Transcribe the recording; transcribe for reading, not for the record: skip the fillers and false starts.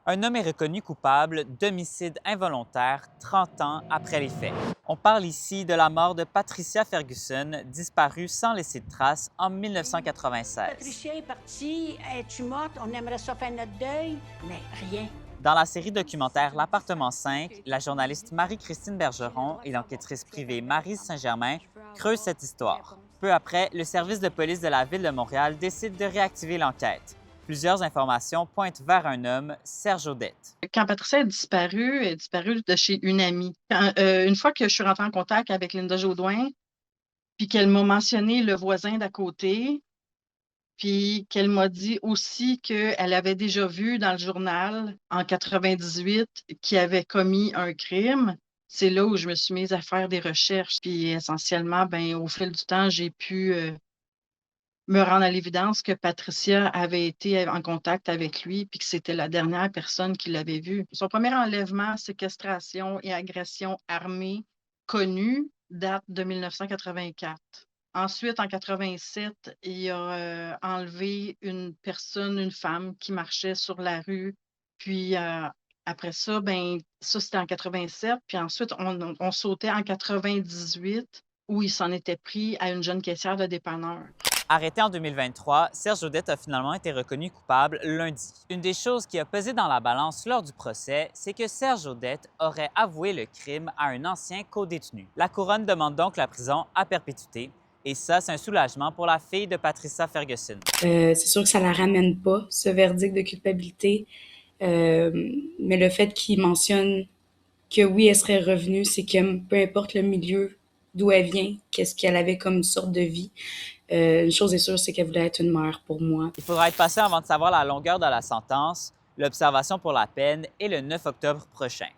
Un homme est reconnu coupable d'homicide involontaire 30 ans après les faits. On parle ici de la mort de Patricia Ferguson, disparue sans laisser de traces en 1996. Patricia est partie, es-tu morte? On aimerait ça faire notre deuil, mais rien. Dans la série documentaire L'Appartement 5, la journaliste Marie-Christine Bergeron et l'enquêtrice privée Maryse Saint-Germain creusent cette histoire. Peu après, le service de police de la Ville de Montréal décide de réactiver l'enquête. Plusieurs informations pointent vers un homme, Serge Audette. Quand Patricia est disparue, elle est disparue de chez une amie. Une fois que je suis rentrée en contact avec Linda Jodoin, puis qu'elle m'a mentionné le voisin d'à côté, puis qu'elle m'a dit aussi qu'elle avait déjà vu dans le journal en 98 qu'il avait commis un crime, c'est là où je me suis mise à faire des recherches. Puis essentiellement, ben, au fil du temps, j'ai pu me rendre à l'évidence que Patricia avait été en contact avec lui puis que c'était la dernière personne qui l'avait vu. Son premier enlèvement, séquestration et agression armée connue date de 1984. Ensuite, en 87, il a enlevé une personne, une femme qui marchait sur la rue. Puis après ça, ben, ça c'était en 87. Puis ensuite, on sautait en 98 où il s'en était pris à une jeune caissière de dépanneur. Arrêté en 2023, Serge Audette a finalement été reconnu coupable lundi. Une des choses qui a pesé dans la balance lors du procès, c'est que Serge Audette aurait avoué le crime à un ancien co-détenu. La couronne demande donc la prison à perpétuité. Et ça, c'est un soulagement pour la fille de Patricia Ferguson. C'est sûr que ça la ramène pas, ce verdict de culpabilité. Mais le fait qu'il mentionne que oui, elle serait revenue, c'est que peu importe le milieu d'où elle vient, qu'est-ce qu'elle avait comme une sorte de vie, une chose est sûre, c'est qu'elle voulait être une mère pour moi. Il faudra être patient avant de savoir la longueur de la sentence. L'observation pour la peine est le 9 octobre prochain.